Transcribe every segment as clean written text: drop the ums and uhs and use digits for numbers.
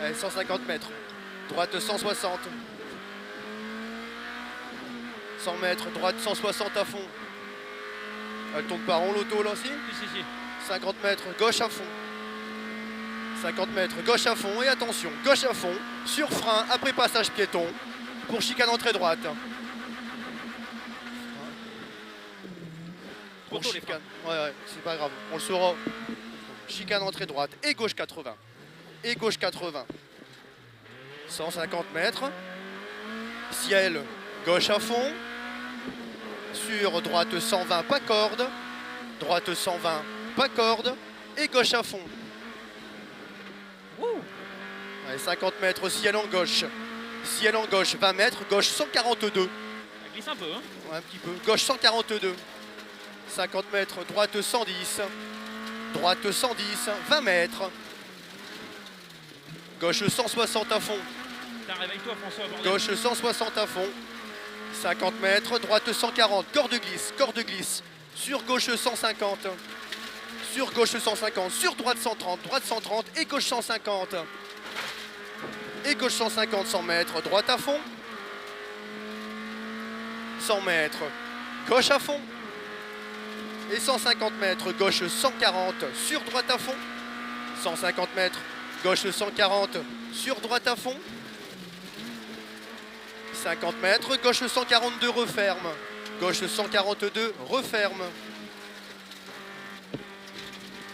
Allez, 150 mètres. Droite 160. 100 mètres, droite 160 à fond. Elle tourne pas rond l'auto là aussi. Si. 50 mètres, gauche à fond. 50 mètres, gauche à fond. Et attention, gauche à fond. Sur frein, après passage piéton. Pour chicane entrée droite. Pour Trop tôt, les chicane. Ouais, c'est pas grave. On le saura. Chicane entrée droite. Et gauche 80. Et gauche 80. 150 mètres. Ciel, gauche à fond. Sur droite 120, pas corde. Droite 120, pas corde. Et gauche à fond. Allez, 50 mètres, ciel en gauche. Ciel en gauche, 20 mètres. Gauche 142. Ça glisse un peu, hein. Ouais, un petit peu. Gauche 142. 50 mètres, droite 110. Droite 110, 20 mètres. Gauche 160 à fond. Putain, réveille-toi, François, bordel. Gauche 160 à fond. 50 mètres, droite 140. Corde glisse. Sur gauche 150. Sur gauche 150. Sur droite 130. Droite 130 et gauche 150. Et gauche 150, 100 mètres. Droite à fond. 100 mètres. Gauche à fond. Et 150 mètres. Gauche 140. Sur droite à fond. 150 mètres. Gauche 140. Sur droite à fond. 50 mètres, gauche 142, referme. Gauche 142, referme.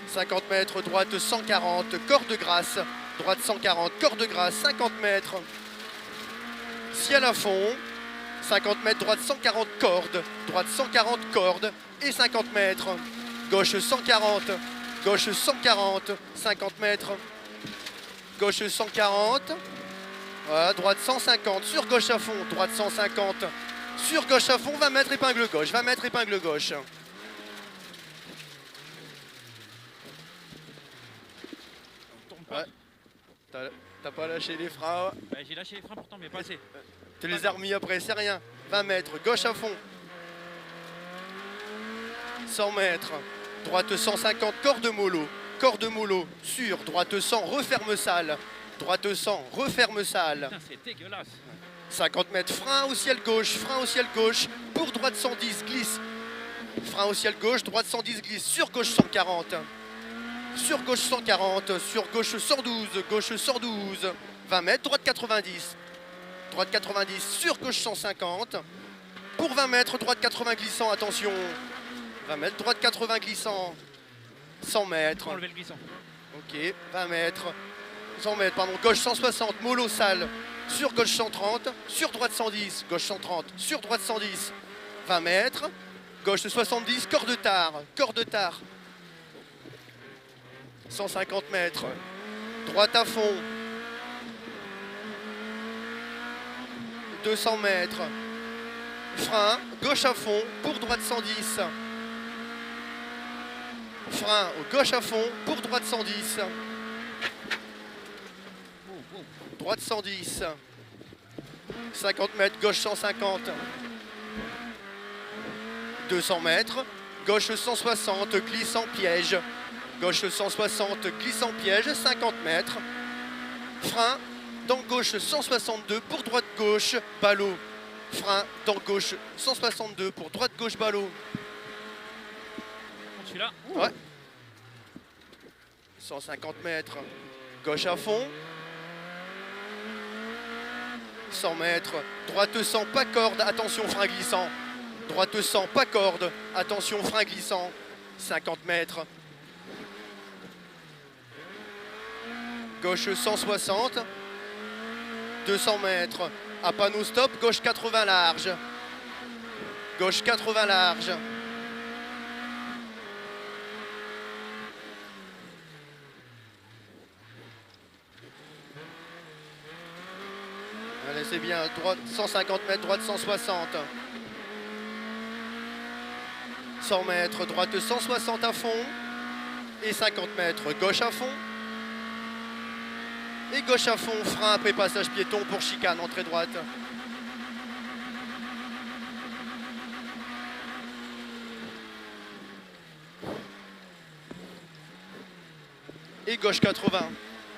50 mètres, droite 140, corde grasse. Droite 140, corde grasse, 50 mètres. Ciel à fond. 50 mètres, droite 140, corde. Droite 140, corde. Et 50 mètres. Gauche 140, gauche 140, 50 mètres. Gauche 140. Voilà, droite 150, sur gauche à fond, droite 150, sur gauche à fond, 20 mètres, épingle gauche, 20 mètres, épingle gauche. Tourne pas. Ouais. T'as pas lâché les freins. Ouais, j'ai lâché les freins pourtant, mais pas assez. Tu les as remis après, c'est rien. 20 mètres, gauche à fond. 100 mètres, droite 150, corde mollo, sur, droite 100, referme salle. Droite 100, referme salle. Putain, c'est dégueulasse. 50 mètres, frein au ciel gauche, pour droite 110, glisse. Frein au ciel gauche, droite 110, glisse, sur gauche 140. Sur gauche 140, sur gauche 112, gauche 112. 20 mètres, droite 90. Droite 90, sur gauche 150. Pour 20 mètres, droite 80 glissant, attention. 20 mètres, droite 80 glissant. 100 mètres. Enlever le glissant. Ok, 20 mètres. 100 mètres, pardon, gauche 160, mollo salle, sur gauche 130, sur droite 110, gauche 130, sur droite 110, 20 mètres, gauche 70, corde tard, 150 mètres, droite à fond, 200 mètres, frein, gauche à fond, pour droite 110, frein, gauche à fond, pour droite 110, droite 110, 50 mètres, gauche 150, 200 mètres, gauche 160, glisse en piège, gauche 160, glisse en piège, 50 mètres, frein, dans gauche 162, pour droite gauche, ballot, frein, dans gauche 162, pour droite gauche, ballot. Celui-là. Ouais. 150 mètres, gauche à fond. 100 mètres, droite 100, pas corde, attention frein glissant. Droite 100, pas corde, attention frein glissant. 50 mètres. Gauche 160. 200 mètres. À panneau stop, gauche 80 large. Gauche 80 large. Allez, c'est bien. Droite 150 mètres, droite 160. 100 mètres, droite 160 à fond. Et 50 mètres, gauche à fond. Et gauche à fond, frein après passage piéton pour chicane, entrée droite. Et gauche 80.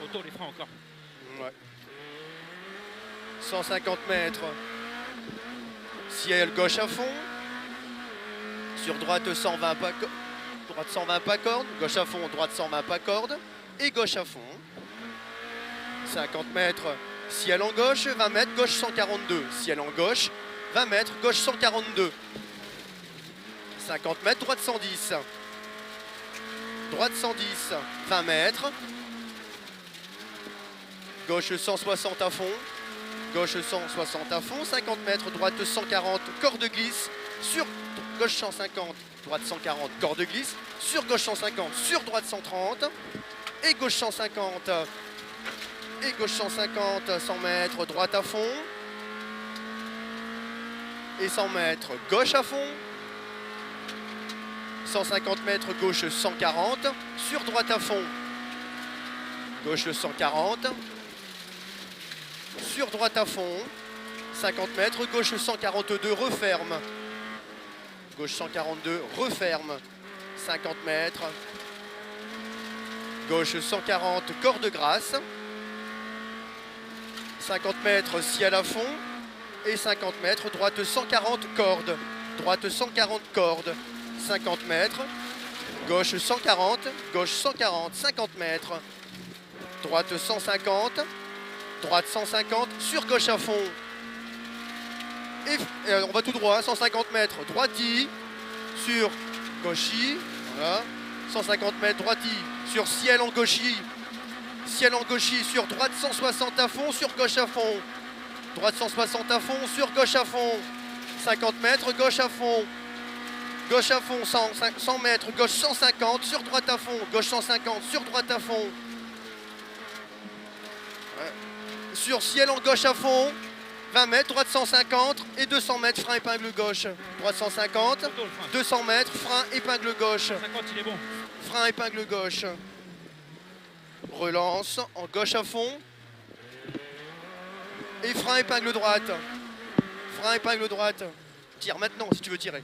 Auto, les freins encore. Ouais. 150 mètres. Ciel gauche à fond. Sur droite 120 pas corde. Droite 120 pas corde. Gauche à fond, droite 120 pas corde. Et gauche à fond. 50 mètres. Ciel en gauche, 20 mètres, gauche 142. Ciel en gauche, 20 mètres, gauche 142. 50 mètres, droite 110. Droite 110, 20 mètres. Gauche 160 à fond. Gauche 160 à fond. 50 mètres, droite 140, corde glisse. Sur gauche 150, droite 140, corde glisse. Sur gauche 150, sur droite 130. Et gauche 150. Et gauche 150, 100 mètres, droite à fond. Et 100 mètres, gauche à fond. 150 mètres, gauche 140. Sur droite à fond. Gauche 140. Sur droite à fond. 50 mètres, gauche 142, referme. Gauche 142, referme. 50 mètres. Gauche 140, corde grasse. 50 mètres, ciel à fond. Et 50 mètres, droite 140, corde. Droite 140, corde. 50 mètres. Gauche 140, gauche 140, 50 mètres. Droite 150. Droite 150, sur gauche à fond. Et on va tout droit, 150 mètres, droiti. Sur gauchi. Voilà. 150 mètres, droiti. Sur ciel en gauchi. Ciel en gauchi, sur droite 160 à fond, sur gauche à fond. Droite 160 à fond, sur gauche à fond. 50 mètres, gauche à fond. Gauche à fond, 100 mètres, gauche 150, sur droite à fond. Gauche 150, sur droite à fond. Ouais. Sur ciel en gauche à fond. 20 mètres, droite 150 et 200 mètres, frein épingle gauche. Droite 150, 200 mètres, frein épingle gauche. 50, il est bon. Frein épingle gauche. Relance en gauche à fond. Et frein épingle droite. Frein épingle droite. Tire maintenant si tu veux tirer.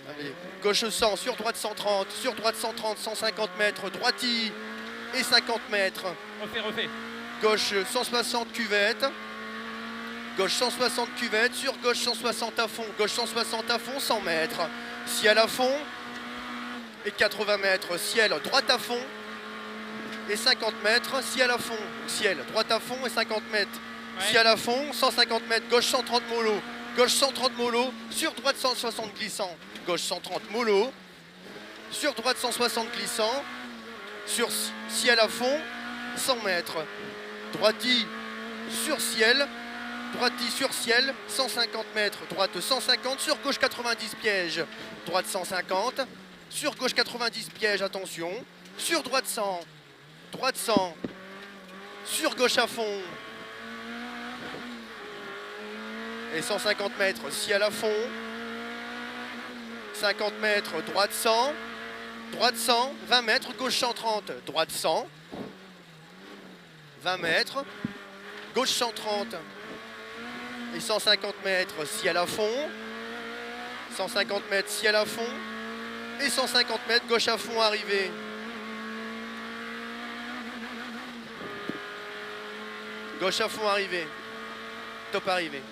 Allez. Gauche 100, sur droite 130, sur droite 130, 150 mètres, droiti et 50 mètres. Refais. Gauche 160 cuvette. Gauche 160 cuvette, sur gauche 160 à fond. Gauche 160 à fond, 100 mètres. Ciel à fond. Et 80 mètres, ciel droite à fond. Et 50 mètres, ciel à fond. Ciel droite à fond et 50 mètres. Ouais. Ciel à fond, 150 mètres, gauche 130 mollo. Gauche 130 mollo, sur droite 160 glissant. Gauche 130 mollo. Sur droite 160 glissant. Sur ciel à fond, 100 mètres. Droiti sur ciel. Droiti sur ciel, 150 mètres. Droite 150, sur gauche 90 piège. Droite 150. Sur gauche 90 piège, attention. Sur droite 100. Droite 100. Sur gauche à fond. Et 150 mètres, ciel à fond. 50 mètres, droite 100. Droite 100, 20 mètres, gauche 130. Droite 100. 20 mètres. Gauche 130. Et 150 mètres, ciel à fond. 150 mètres, ciel à fond. Et 150 mètres, gauche à fond, arrivée. Gauche à fond, arrivée. Top arrivée.